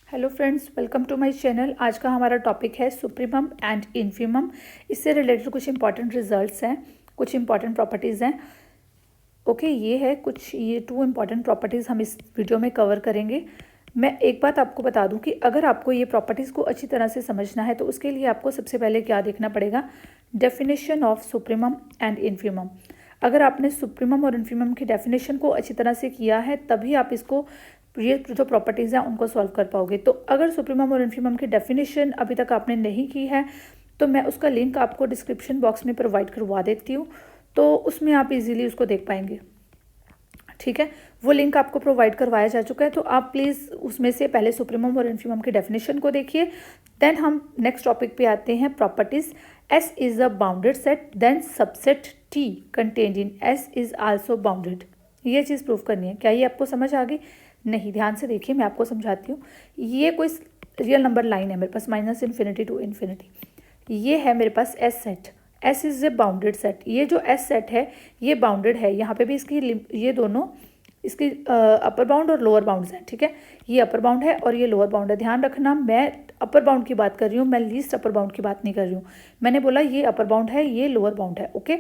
Hello friends, welcome to my channel. आज का हमारा टॉपिक है सुप्रीमम एंड इन्फीमम। इससे रिलेटेड कुछ इंपॉर्टेंट रिजल्ट्स हैं, कुछ इंपॉर्टेंट प्रॉपर्टीज़ हैं। ओके, ये 2 इंपॉर्टेंट प्रॉपर्टीज़ हम इस वीडियो में कवर करेंगे। मैं एक बात आपको बता दूं कि अगर आपको ये प्रॉपर्टीज़ को अच्छी तरह से समझना है तो उसके लिए आपको सबसे पहले क्या देखना पड़ेगा, definition of supremum and infimum. अगर आपने सुप्रीमम और इन्फीमम की डेफिनेशन को अच्छी तरह से किया है तभी आप इसको ये जो प्रॉपर्टीज़ हैं उनको सॉल्व कर पाओगे। तो अगर सुप्रीमम और इन्फीमम की डेफिनेशन अभी तक आपने नहीं की है तो मैं उसका लिंक आपको डिस्क्रिप्शन बॉक्स में प्रोवाइड करवा देती हूँ, तो उसमें आप इजीली उसको देख पाएंगे। ठीक है, वो लिंक आपको प्रोवाइड करवाया जा चुका है, तो आप प्लीज़ उसमें से पहले सुप्रीमम और इन्फीमम की डेफिनेशन को देखिए। देन हम नेक्स्ट टॉपिक पे आते हैं, properties. S is a bounded set, then subset T contained in S is also bounded. ये चीज़ प्रूव करनी है। क्या ये आपको समझ आ गई? नहीं, ध्यान से देखिए, मैं आपको समझाती हूँ। ये कोई रियल नंबर लाइन है मेरे पास, माइनस इन्फिनिटी टू इन्फिनिटी। ये है मेरे पास S set, S is a bounded set. ये जो एस सेट है ये बाउंडेड है। यहाँ पे भी इसकी ये दोनों इसकी अपर बाउंड और लोअर बाउंड्स हैं। ठीक है, ये अपर बाउंड है और ये लोअर बाउंड है। ध्यान रखना, मैं अपर बाउंड की बात कर रही हूँ, मैं लीस्ट अपर बाउंड की बात नहीं कर रही हूँ। मैंने बोला ये अपर बाउंड है, ये लोअर बाउंड है। Okay,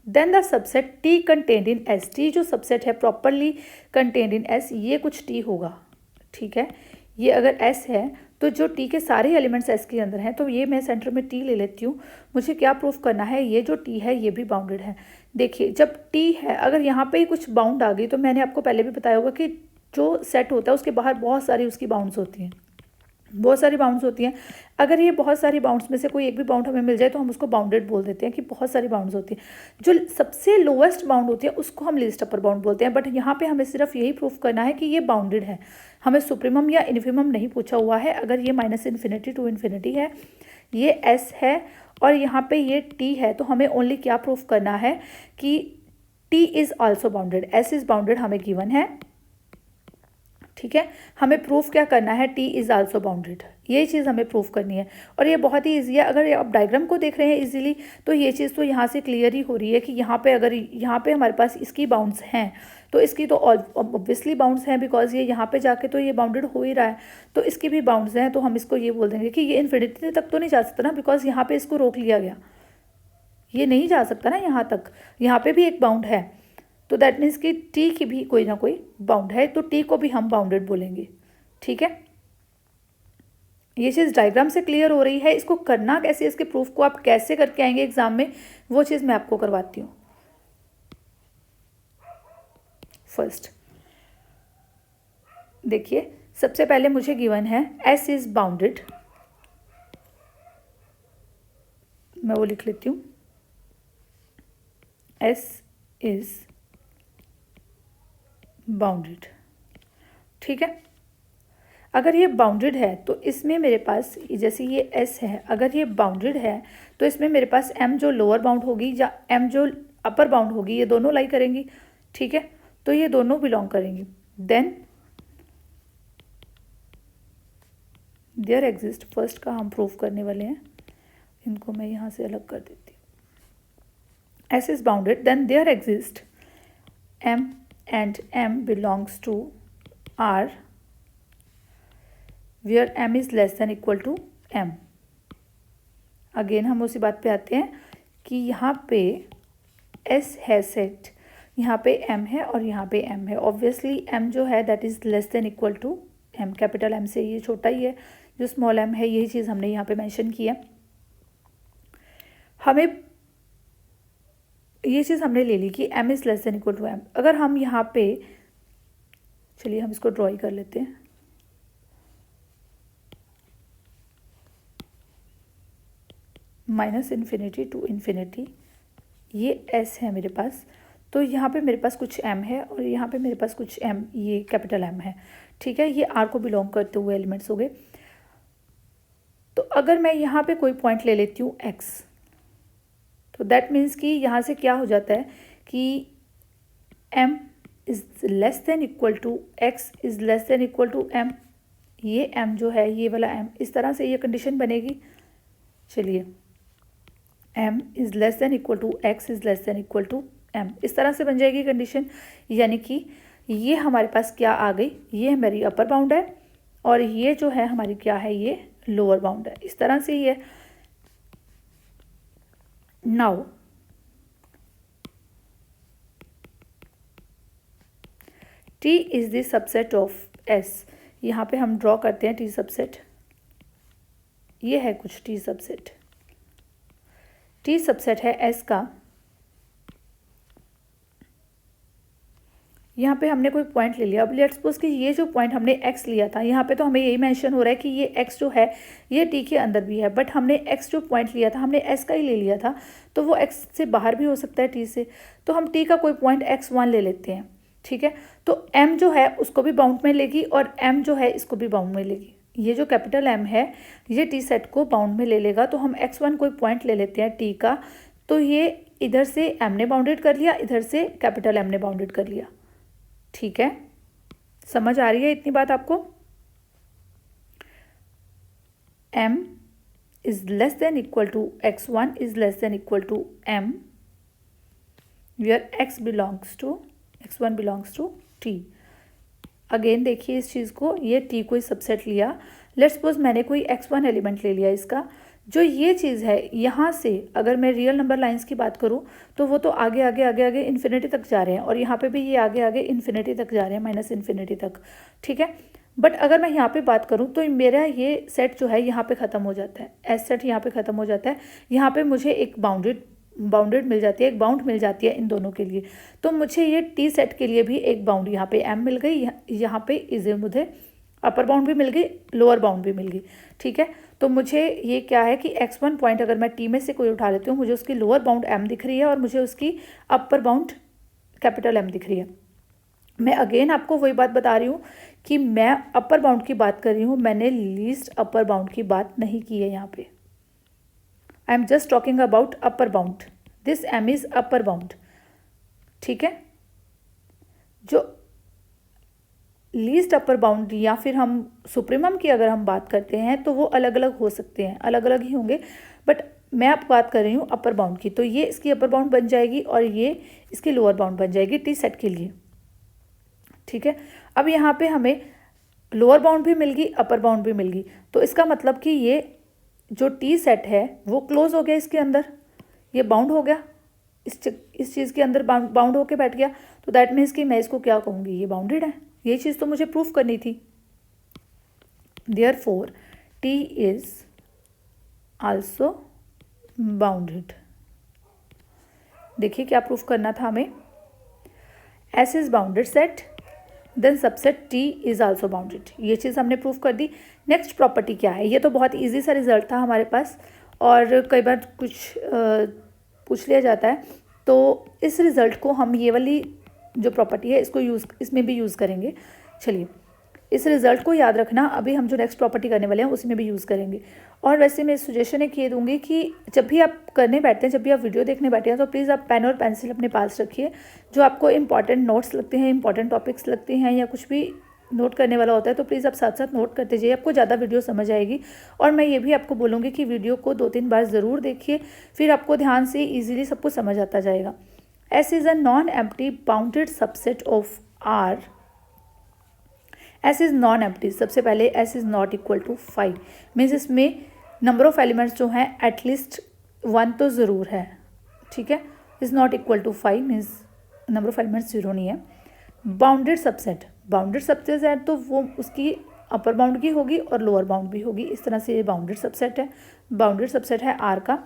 then the subset T contained in S. T जो सबसेट है प्रॉपरली कंटेन्ड इन एस, ये कुछ टी होगा। ठीक है, ये अगर एस है तो जो टी के सारे एलिमेंट्स एस के अंदर हैं, तो ये मैं सेंटर में टी ले लेती हूँ। मुझे क्या प्रूफ करना है, ये जो टी है ये भी बाउंडेड है। देखिए, जब टी है, अगर यहाँ पे ही कुछ बाउंड आ गई तो मैंने आपको पहले भी बताया होगा कि जो सेट होता है उसके बाहर बहुत सारी उसकी बाउंड्स होती हैं, बहुत सारी बाउंड्स होती हैं। अगर ये बहुत सारी बाउंड्स में से कोई एक भी बाउंड हमें मिल जाए तो हम उसको बाउंडेड बोल देते हैं कि बहुत सारी बाउंड्स होती हैं। जो सबसे लोवेस्ट बाउंड होती है उसको हम लीस्ट अपर बाउंड बोलते हैं। बट यहाँ पे हमें सिर्फ यही प्रूफ करना है कि ये बाउंडेड है। हमें सुप्रीमम या इन्फीमम नहीं पूछा हुआ है। अगर ये माइनस इन्फिनिटी टू इन्फिनिटी है, ये एस है और यहाँ पे ये टी है, तो हमें ओनली क्या प्रूफ करना है कि T is also bounded, S is bounded हमें गिवन है। ठीक है, हमें प्रूफ क्या करना है, टी इज़ आल्सो बाउंडेड। ये चीज़ हमें प्रूफ करनी है और ये बहुत ही ईजी है। अगर आप डायग्राम को देख रहे हैं इजीली तो ये चीज़ तो यहाँ से क्लियर ही हो रही है कि यहाँ पे अगर यहाँ पे हमारे पास इसकी बाउंड्स हैं तो इसकी तो ऑब्वियसली बाउंड्स हैं, बिकॉज ये यहाँ पे जाके तो ये बाउंडेड हो ही रहा है, तो इसकी भी बाउंड्स हैं। तो हम इसको ये बोल देंगे कि ये इन्फिनिटी तक तो नहीं जा सकता ना, बिकॉज यहाँ पे इसको रोक लिया गया, ये नहीं जा सकता ना यहाँ तक। यहाँ पे भी एक बाउंड है, तो दैट मीन्स कि टी की भी कोई ना कोई बाउंड है, तो टी को भी हम बाउंडेड बोलेंगे। ठीक है, ये चीज़ डायग्राम से क्लियर हो रही है। इसको करना कैसे, इसके प्रूफ को आप कैसे करके आएंगे एग्जाम में, वो चीज़ मैं आपको करवाती हूँ। फर्स्ट देखिए, सबसे पहले मुझे गिवन है एस इज बाउंडेड, मैं वो लिख लेती हूँ, एस इज बाउंडेड। ठीक है, अगर ये बाउंडेड है तो इसमें मेरे पास, जैसे ये एस है, अगर ये बाउंडेड है तो इसमें मेरे पास एम जो लोअर बाउंड होगी या एम जो अपर बाउंड होगी, ये दोनों लाई करेंगी। ठीक है, तो ये दोनों बिलोंग करेंगी। देन देयर एग्जिस्ट, फर्स्ट का हम प्रूफ करने वाले हैं, इनको मैं यहाँ से अलग कर देती हूँ। S is bounded, then there exist M and M belongs to R where m is less than equal to m। Again हम उसी बात पे आते हैं कि यहाँ पे s है सेट, यहाँ पे m है और यहाँ पे m है। ऑब्वियसली m जो है that is less than equal to m, capital M से ये छोटा ही है, जो स्मॉल m है यही चीज़ हमने यहाँ पे मेंशन की है। हमें ये चीज़ हमने ले ली कि m is less than equal to m। अगर हम यहाँ पे, चलिए हम इसको ड्रॉ ही कर लेते हैं। माइनस इन्फिनिटी टू इन्फिनिटी, ये s है मेरे पास, तो यहाँ पे मेरे पास कुछ m है और यहाँ पे मेरे पास कुछ m, ये कैपिटल M है। ठीक है, ये r को बिलोंग करते हुए एलिमेंट्स हो गए। तो अगर मैं यहाँ पे कोई पॉइंट ले लेती हूँ x, तो दैट मीन्स कि यहाँ से क्या हो जाता है कि m is less than equal to x is less than equal to m। ये m जो है, ये वाला m, इस तरह से ये कंडीशन बनेगी। चलिए, m is less than equal to x is less than equal to m, इस तरह से बन जाएगी कंडीशन। यानी कि ये हमारे पास क्या आ गई, ये हमारी अपर बाउंड है और ये जो है हमारी क्या है, ये लोअर बाउंड है। इस तरह से ही है। Now T is the subset of S। यहाँ पे हम ड्रॉ करते हैं T सबसेट। ये है कुछ T सबसेट। T सबसेट है S का। यहाँ पे हमने कोई पॉइंट ले लिया। अब लेट्स सपोज कि ये जो पॉइंट हमने x लिया था, यहाँ पे तो हमें यही मेंशन हो रहा है कि ये x जो है ये T के अंदर भी है, बट हमने x जो पॉइंट लिया था हमने s का ही ले लिया था, तो वो x से बाहर भी हो सकता है T से। तो हम T का कोई पॉइंट x1 ले लेते हैं, ठीक है। तो m जो है उसको भी बाउंड में लेगी और m जो है इसको भी बाउंड में लेगी। ये जो कैपिटल M है ये T सेट को बाउंड में ले लेगा। तो हम x1 कोई पॉइंट ले लेते हैं T का, तो ये इधर से M ने बाउंडेड कर लिया, इधर से कैपिटल M ने बाउंडेड कर लिया, ठीक है। समझ आ रही है इतनी बात आपको? M is less than equal to x1 is less than equal to M where x1 belongs to T। अगेन देखिए इस चीज़ को, ये T कोई सबसेट लिया। लेट्स सपोज मैंने कोई x1 एलिमेंट ले लिया इसका। जो ये चीज़ है यहाँ से अगर मैं रियल नंबर लाइंस की बात करूँ तो वो तो आगे आगे आगे आगे इन्फिनिटी तक जा रहे हैं, और यहाँ पे भी ये आगे आगे इन्फिनिटी तक जा रहे हैं, माइनस इन्फिनिटी तक, ठीक है। बट अगर मैं यहाँ पे बात करूँ तो मेरा ये सेट जो है यहाँ पे ख़त्म हो जाता है, एस सेट यहाँ पे ख़त्म हो जाता है। यहाँ पे मुझे एक बाउंडेड मिल जाती है, एक बाउंड मिल जाती है इन दोनों के लिए। तो मुझे ये टी सेट के लिए भी एक बाउंड यहाँ पे M मिल गई, यहाँ पे इसे मुझे अपर बाउंड भी मिल गई, लोअर बाउंड भी मिल गई, ठीक है। तो मुझे ये क्या है कि x1 पॉइंट अगर मैं T में से कोई उठा लेती हूँ, मुझे उसकी लोअर बाउंड M दिख रही है और मुझे उसकी अपर बाउंड कैपिटल M दिख रही है। मैं अगेन आपको वही बात बता रही हूँ कि मैं अपर बाउंड की बात कर रही हूँ, मैंने लीस्ट अपर बाउंड की बात नहीं की है यहाँ पे। I am just talking about upper bound, this M is upper bound, ठीक है। जो लीस्ट अपर बाउंड या फिर हम सुप्रीमम की अगर हम बात करते हैं तो वो अलग अलग हो सकते हैं, अलग अलग ही होंगे, बट मैं आप बात कर रही हूँ अपर बाउंड की। तो ये इसकी अपर बाउंड बन जाएगी और ये इसकी लोअर बाउंड बन जाएगी टी सेट के लिए, ठीक है। अब यहाँ पे हमें लोअर बाउंड भी मिल गई, अपर बाउंड भी मिल गई, तो इसका मतलब कि ये जो टी सेट है वो क्लोज हो गया, इसके अंदर ये बाउंड हो गया, इस चीज़ के अंदर बाउंड होके बैठ गया। तो दैट मीन्स कि मैं इसको क्या कहूँगी, ये बाउंडेड है। ये चीज़ तो मुझे प्रूफ करनी थी। Therefore T is also bounded. देखिए क्या प्रूफ करना था हमें, S is bounded set, then subset T is also bounded. ये चीज़ हमने प्रूफ कर दी। नेक्स्ट प्रॉपर्टी क्या है, ये तो बहुत ईजी सा रिजल्ट था हमारे पास, और कई बार कुछ पूछ लिया जाता है, तो इस रिज़ल्ट को हम ये वाली जो प्रॉपर्टी है इसको इसमें भी यूज़ करेंगे। चलिए इस रिज़ल्ट को याद रखना, अभी हम जो नेक्स्ट प्रॉपर्टी करने वाले हैं उसी में भी यूज़ करेंगे। और वैसे मैं सजेशन एक ये दूंगी कि जब भी आप करने बैठते हैं, जब भी आप वीडियो देखने बैठे हैं, तो प्लीज़ आप पेन और पेंसिल अपने पास रखिए। जो आपको इंपॉर्टेंट नोट्स लगते हैं, इंपॉर्टेंट टॉपिक्स लगते हैं, या कुछ भी नोट करने वाला होता है, तो प्लीज़ आप साथ साथ नोट करते जाइए, आपको ज़्यादा वीडियो समझ आएगी। और मैं ये भी आपको बोलूँगी कि वीडियो को 2-3 बार ज़रूर देखिए, फिर आपको ध्यान से ईजिली सब कुछ समझ आता जाएगा। S is a non-empty bounded subset of R. S is non-empty, सबसे पहले S is not equal to 5, means इसमें नंबर ऑफ एलिमेंट्स जो हैं एटलीस्ट 1 तो ज़रूर है, ठीक है। Is not equal to 5 means number of elements 0 नहीं है। बाउंडेड सबसेट है तो वो उसकी अपर बाउंड की होगी और लोअर बाउंड भी होगी, इस तरह से ये बाउंडेड सबसेट है R का।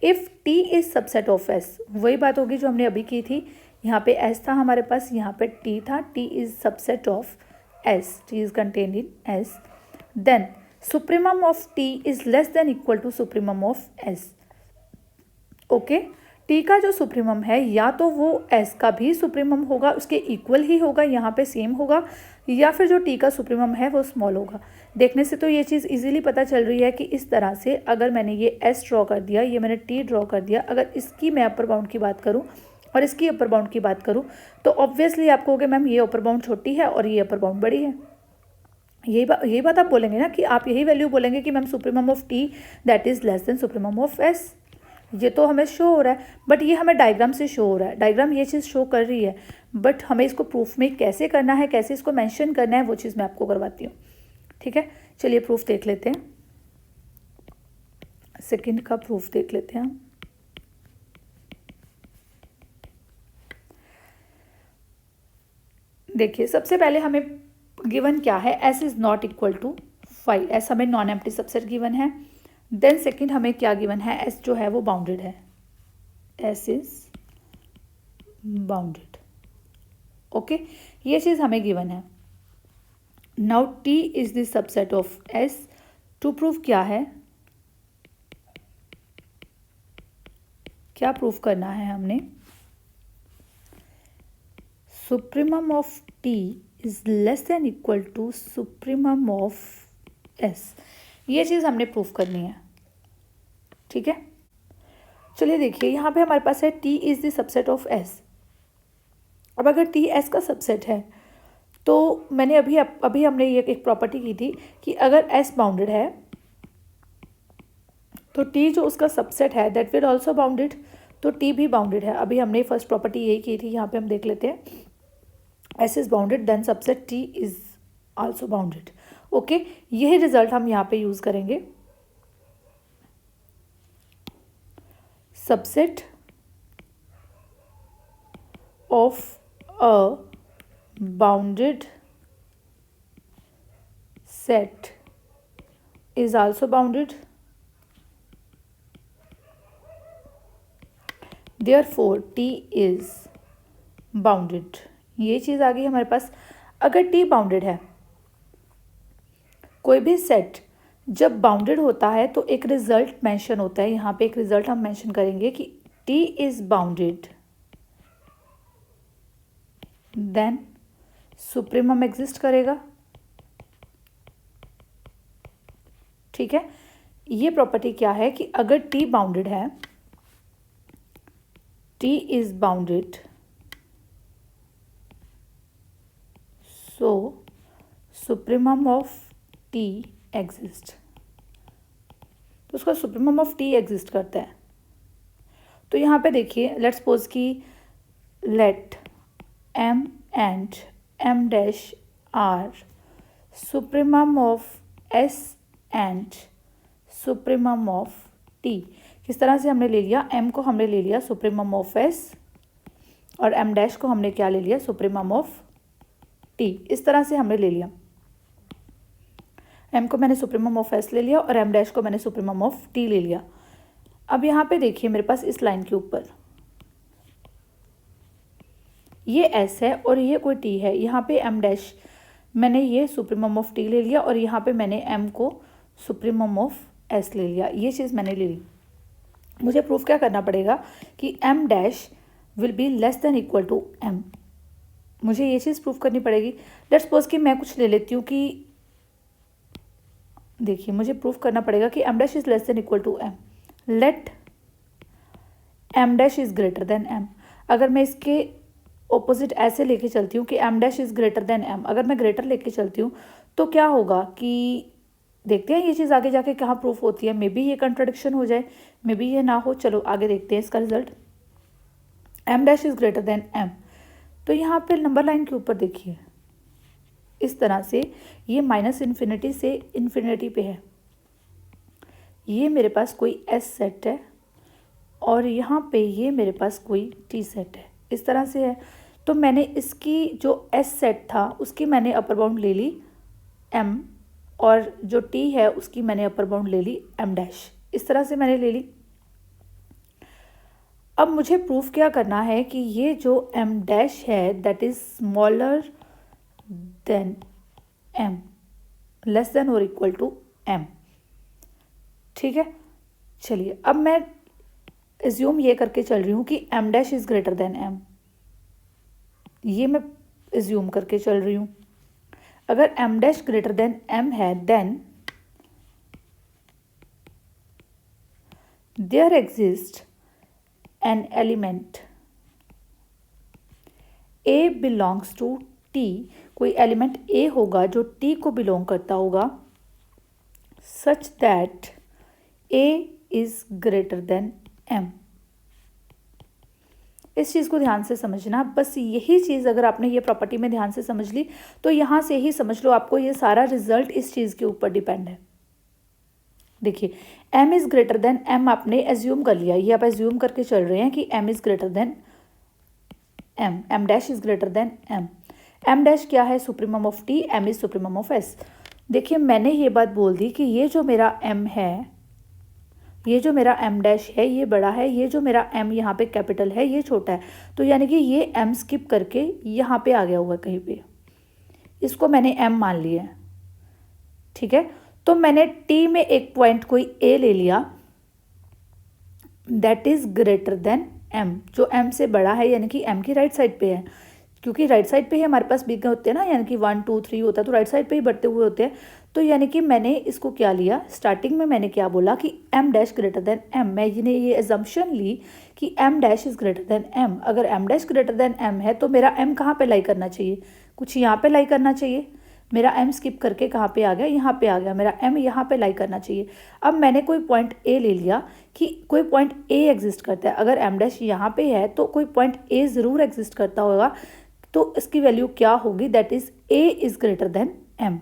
If T is subset of S, वही बात होगी जो हमने अभी की थी। यहाँ पे S था हमारे पास, यहाँ पे T था, T is subset of S, T is contained in S, then supremum of T is less than equal to supremum of S। Okay, T का जो सुप्रीमम है या तो वो S का भी सुप्रीमम होगा, उसके इक्वल ही होगा, यहाँ पे सेम होगा, या फिर जो T का सुप्रीमम है वो स्मॉल होगा। देखने से तो ये चीज़ इजीली पता चल रही है कि इस तरह से अगर मैंने ये S ड्रॉ कर दिया, ये मैंने T ड्रॉ कर दिया, अगर इसकी मैं अपर बाउंड की बात करूँ और इसकी अपर बाउंड की बात करूँ, तो ऑब्वियसली आप कहोगे मैम ये अपर बाउंड छोटी है और ये अपर बाउंड बड़ी है। यही बात आप बोलेंगे ना, कि आप यही वैल्यू बोलेंगे कि ma'am supremum of T that is less then supremum of S। ये तो हमें शो हो रहा है, बट ये हमें डायग्राम से शो हो रहा है, डायग्राम ये चीज़ शो कर रही है, बट हमें इसको प्रूफ में कैसे करना है, कैसे इसको मेंशन करना है, वो चीज़ मैं आपको करवाती हूँ, ठीक है, चलिए प्रूफ देख लेते हैं, सेकंड का प्रूफ देख लेते हैं हम। देखिए सबसे पहले हमें गिवन क्या है, s is not equal to 5, s हमें नॉन एम्प्टी सबसेट गिवन है। देन सेकंड हमें क्या गिवन है, s जो है वो बाउंडेड है, s इज बाउंडेड। ओके, ये चीज़ हमें गिवन है। Now t is the subset of s। To prove क्या है, क्या प्रूफ करना है हमने, supremum of t is less than equal to supremum of s। ये चीज़ हमने प्रूफ करनी है, ठीक है। चलिए देखिए यहाँ पे हमारे पास है t is the subset of s। अब अगर t s का सबसेट है तो मैंने अभी हमने ये एक प्रॉपर्टी की थी कि अगर s बाउंडेड है तो t जो उसका सबसेट है दैट विल ऑल्सो बाउंडेड, तो t भी बाउंडेड है। अभी हमने फर्स्ट प्रॉपर्टी यही की थी, यहाँ पे हम देख लेते हैं, s is bounded then subset t is also bounded. Okay, यही रिजल्ट हम यहाँ पे यूज करेंगे। Subset of a bounded set is also bounded, therefore t is bounded. ये चीज़ आ गई हमारे पास। अगर t बाउंडेड है, कोई भी सेट जब बाउंडेड होता है तो एक रिजल्ट मेंशन होता है, यहाँ पे एक रिजल्ट हम मेंशन करेंगे कि t is bounded then supremum exist करेगा, ठीक है। ये प्रॉपर्टी क्या है कि अगर t बाउंडेड है, t is bounded, so supremum of t exist। तो उसका सुप्रीमम ऑफ t एग्जिस्ट करता है। तो यहाँ पे देखिए, लेट्स सपोज कि late m and m dash are supremum of s and supremum of t। किस तरह से हमने ले लिया, m को हमने ले लिया सुप्रीमम ऑफ s और m डैश को हमने क्या ले लिया, सुप्रीमम ऑफ t। इस तरह से हमने ले लिया, m को मैंने सुप्रीमम ऑफ s ले लिया और m डैश को मैंने सुप्रीमम ऑफ t ले लिया। अब यहाँ पे देखिए मेरे पास इस लाइन के ऊपर ये s है और ये कोई t है, यहाँ पे m डैश मैंने ये सुप्रीमम ऑफ t ले लिया और यहाँ पे मैंने m को सुप्रीमम ऑफ s ले लिया। ये चीज़ मैंने ले ली। मुझे प्रूफ क्या करना पड़ेगा कि m dash will be less than equal to m। मुझे ये चीज़ प्रूफ करनी पड़ेगी। लेट्स सपोज कि मैं कुछ ले लेती हूँ कि देखिए मुझे प्रूफ करना पड़ेगा कि m dash is less than equal to m। Let m dash is greater than m। अगर मैं इसके ऑपोजिट ऐसे लेके चलती हूँ कि m dash is greater than m, अगर मैं ग्रेटर लेके चलती हूँ तो क्या होगा कि देखते हैं ये चीज़ आगे जाके कहाँ प्रूफ होती है। मे बी ये कंट्राडिक्शन हो जाए, मे बी ये ना हो। चलो आगे देखते हैं इसका result. m dash is greater than m, तो यहाँ पे नंबर लाइन के ऊपर देखिए इस तरह से ये माइनस इन्फिनिटी से इन्फिनिटी पे है। ये मेरे पास कोई s सेट है और यहाँ पे ये मेरे पास कोई t सेट है, इस तरह से है। तो मैंने इसकी जो s सेट था उसकी मैंने अपर बाउंड ले ली m और जो t है उसकी मैंने अपर बाउंड ले ली m डैश, इस तरह से मैंने ले ली। अब मुझे प्रूफ क्या करना है कि ये जो m डैश है that is smaller than m, less than और इक्वल टू m, ठीक है। चलिए अब मैं एज्यूम ये करके चल रही हूँ कि m dash is greater than m, ये मैं एज्यूम करके चल रही हूँ। अगर m dash greater than m है then there exist an element a belongs to t। कोई एलिमेंट a होगा जो t को बिलोंग करता होगा such that a is greater than m। इस चीज़ को ध्यान से समझना। बस यही चीज़ अगर आपने ये प्रॉपर्टी में ध्यान से समझ ली तो यहाँ से ही समझ लो आपको ये सारा रिजल्ट इस चीज़ के ऊपर डिपेंड है। देखिए m is greater than m आपने एज्यूम कर लिया, ये आप एज्यूम करके चल रहे हैं कि m is greater than m dash is greater than m dash क्या है? Supremum of t, m is supremum of s। देखिए मैंने ये बात बोल दी कि ये जो मेरा m है, ये जो मेरा m डैश है ये बड़ा है, ये जो मेरा m यहाँ पे कैपिटल है ये छोटा है, तो यानी कि ये m स्किप करके यहाँ पे आ गया हुआ कहीं पे, इसको मैंने m मान लिया है। ठीक है, तो मैंने t में एक पॉइंट कोई a ले लिया that is greater than m, जो m से बड़ा है यानी कि m की राइट साइड पे है, क्योंकि राइट साइड पे ही हमारे पास बिग होते हैं ना, यानी कि 1 2 3 होता है तो राइट साइड पे ही बढ़ते हुए होते हैं। तो यानी कि मैंने इसको क्या लिया, स्टार्टिंग में मैंने क्या बोला कि m dash greater than m, मैंने ये एजम्पशन ली कि m dash is greater than m। अगर m dash greater than m है तो मेरा m कहाँ पे लाई करना चाहिए? कुछ यहाँ पे लाई करना चाहिए। मेरा m स्किप करके कहाँ पे आ गया? यहाँ पे आ गया, मेरा m यहाँ पे लाई करना चाहिए। अब मैंने कोई पॉइंट a ले लिया कि कोई पॉइंट a एग्जिस्ट करता है, अगर m डैश यहाँ पे है तो कोई पॉइंट a ज़रूर एग्जिस्ट करता होगा, तो इसकी वैल्यू क्या होगी? That is a is greater than m।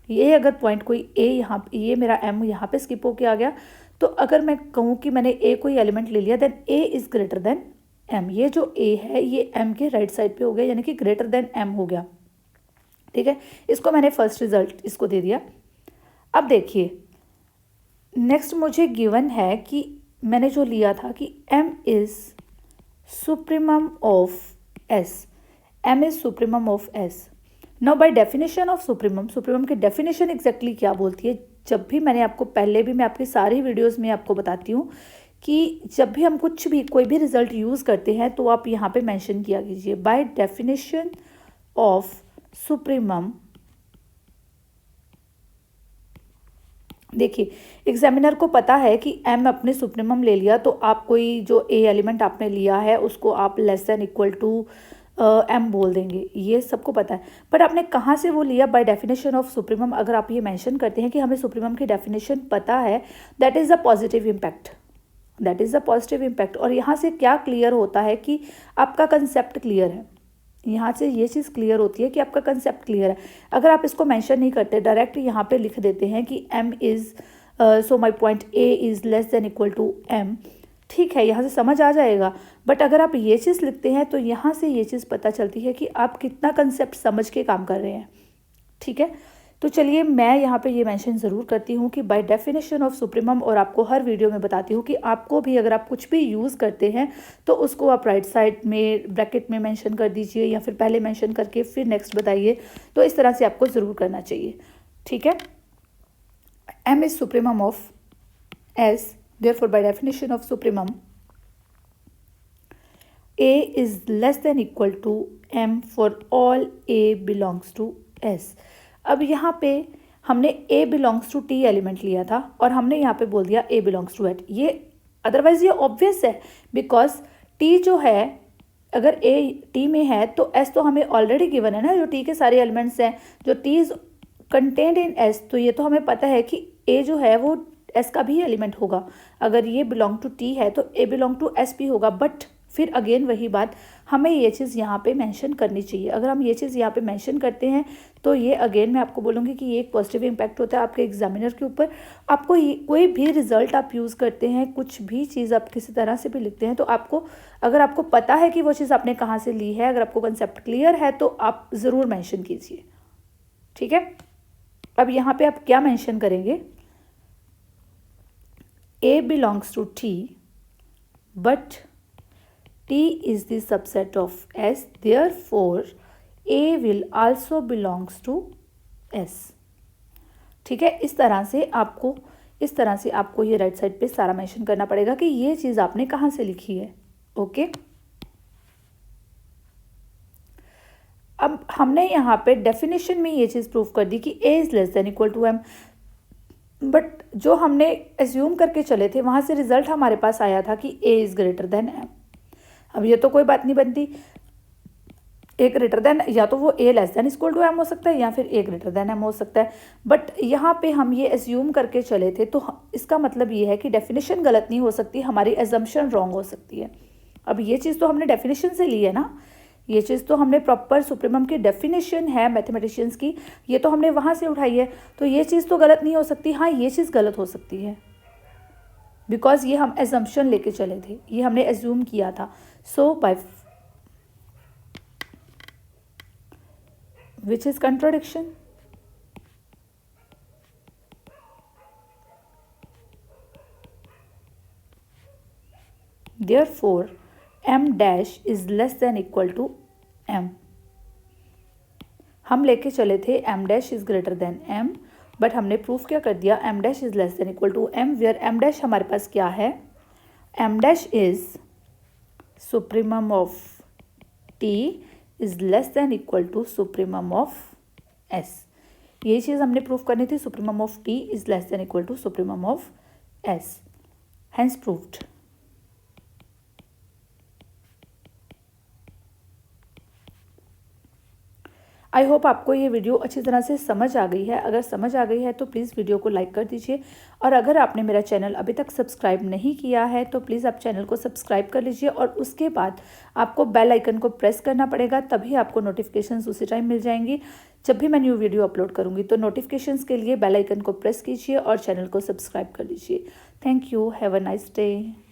ये अगर पॉइंट कोई a यहाँ, ये मेरा m यहाँ पे स्किप होके आ गया, तो अगर मैं कहूँ कि मैंने a कोई एलिमेंट ले लिया then a is greater than m। ये जो a है ये m के राइट साइड पे हो गया, यानी कि ग्रेटर देन m हो गया। ठीक है, इसको मैंने फर्स्ट रिजल्ट इसको दे दिया। अब देखिए नेक्स्ट मुझे गिवन है कि मैंने जो लिया था कि m is supremum of s, m is supremum of s। Now by definition of supremum, supremum की डेफिनेशन एग्जैक्टली क्या बोलती है? जब भी मैंने आपको पहले भी, मैं आपकी सारी वीडियोस में आपको बताती हूँ कि जब भी हम कुछ भी कोई भी रिजल्ट यूज़ करते हैं तो आप यहाँ पे मेंशन किया कीजिए बाय डेफिनेशन ऑफ सुप्रीमम। देखिए एग्जामिनर को पता है कि m अपने सुप्रीमम ले लिया तो आप कोई जो a एलिमेंट आपने लिया है उसको आप less than equal to m बोल देंगे, ये सबको पता है। बट आपने कहाँ से वो लिया? By definition of supremum. अगर आप ये मेंशन करते हैं कि हमें सुप्रीमम की डेफिनेशन पता है, that is a positive impact, that is a positive impact. और यहाँ से क्या क्लियर होता है कि आपका कंसेप्ट क्लियर है, यहाँ से ये चीज़ क्लियर होती है कि आपका कंसेप्ट क्लियर है। अगर आप इसको मेंशन नहीं करते, डायरेक्ट यहाँ पे लिख देते हैं कि m is so my point a is less than equal to m, ठीक है, यहाँ से समझ आ जाएगा। बट अगर आप ये चीज़ लिखते हैं तो यहाँ से ये चीज़ पता चलती है कि आप कितना कंसेप्ट समझ के काम कर रहे हैं। ठीक है, तो चलिए मैं यहाँ पे ये मेंशन ज़रूर करती हूँ कि बाय डेफिनेशन ऑफ सुप्रीमम, और आपको हर वीडियो में बताती हूँ कि आपको भी अगर आप कुछ भी यूज़ करते हैं तो उसको आप राइट साइड में ब्रैकेट में मेंशन कर दीजिए या फिर पहले मेंशन करके फिर नेक्स्ट बताइए, तो इस तरह से आपको ज़रूर करना चाहिए। ठीक है, m is supremum of s, therefore by definition of supremum a is less than equal to m for all a belongs to s। अब यहाँ पे हमने a belongs to t element लिया था और हमने यहाँ पे बोल दिया a belongs to h। ये अदरवाइज ये ऑब्वियस है, बिकॉज t जो है अगर a t में है तो s तो हमें ऑलरेडी गिवन है ना, जो t के सारे एलिमेंट्स हैं, जो t is contained in s, तो ये तो हमें पता है कि a जो है वो s का भी एलिमेंट होगा। अगर ये बिलोंग टू t है तो a बिलोंग टू s भी होगा। बट फिर अगेन वही बात, हमें ये चीज़ यहाँ पे मेंशन करनी चाहिए। अगर हम ये चीज़ यहाँ पे मेंशन करते हैं तो ये अगेन मैं आपको बोलूँगी कि ये एक पॉजिटिव इम्पैक्ट होता है आपके एग्जामिनर के ऊपर। आपको कोई भी रिजल्ट आप यूज़ करते हैं, कुछ भी चीज़ आप किसी तरह से भी लिखते हैं, तो आपको अगर आपको पता है कि वो चीज़ आपने कहाँ से ली है, अगर आपको कंसेप्ट क्लियर है तो आप ज़रूर मैंशन कीजिए। ठीक है, अब यहाँ पर आप क्या मैंशन करेंगे? A belongs to T, but T is the subset of S, therefore A will also belongs to S। ठीक है, इस तरह से आपको ये राइट साइड पे सारा मेंशन करना पड़ेगा कि ये चीज़ आपने कहाँ से लिखी है। ओके, अब हमने यहाँ पे डेफिनेशन में ये चीज़ प्रूव कर दी कि A is less than equal to M, but जो हमने एज्यूम करके चले थे वहाँ से रिजल्ट हमारे पास आया था कि a is greater than m। अब ये तो कोई बात नहीं बनती, a ग्रेटर देन, या तो वो a less than equal to m हो सकता है या फिर a ग्रेटर देन m हो सकता है। बट यहाँ पे हम ये एज्यूम करके चले थे तो इसका मतलब ये है कि डेफिनेशन गलत नहीं हो सकती, हमारी एजम्पशन रॉन्ग हो सकती है। अब ये चीज़ तो हमने डेफिनेशन से ली है ना, ये चीज़ तो हमने प्रॉपर सुप्रीमम की डेफिनेशन है मैथमेटिशियंस की, ये तो हमने वहाँ से उठाई है, तो ये चीज़ तो गलत नहीं हो सकती। हाँ, ये चीज़ गलत हो सकती है बिकॉज ये हम एजम्पशन लेके चले थे, ये हमने एज्यूम किया था। So by which is contradiction, therefore m dash is less than equal to m। हम लेके चले थे m dash is greater than m, but हमने प्रूफ क्या कर दिया, m dash is less than equal to m, where m dash हमारे पास क्या है, m dash is supremum of t is less than equal to supremum of s। ये चीज़ हमने प्रूफ करनी थी, supremum of t is less than equal to supremum of s, hence proved। I hope आपको ये वीडियो अच्छी तरह से समझ आ गई है। अगर समझ आ गई है तो प्लीज़ वीडियो को लाइक कर दीजिए, और अगर आपने मेरा चैनल अभी तक सब्सक्राइब नहीं किया है तो प्लीज़ आप चैनल को सब्सक्राइब कर लीजिए, और उसके बाद आपको बेल आइकन को प्रेस करना पड़ेगा, तभी आपको नोटिफिकेशंस उसी टाइम मिल जाएंगी जब भी मैं न्यू वीडियो अपलोड करूँगी। तो नोटिफिकेशंस के लिए बेल आइकन को प्रेस कीजिए और चैनल को सब्सक्राइब कर लीजिए। Thank you, have a nice day.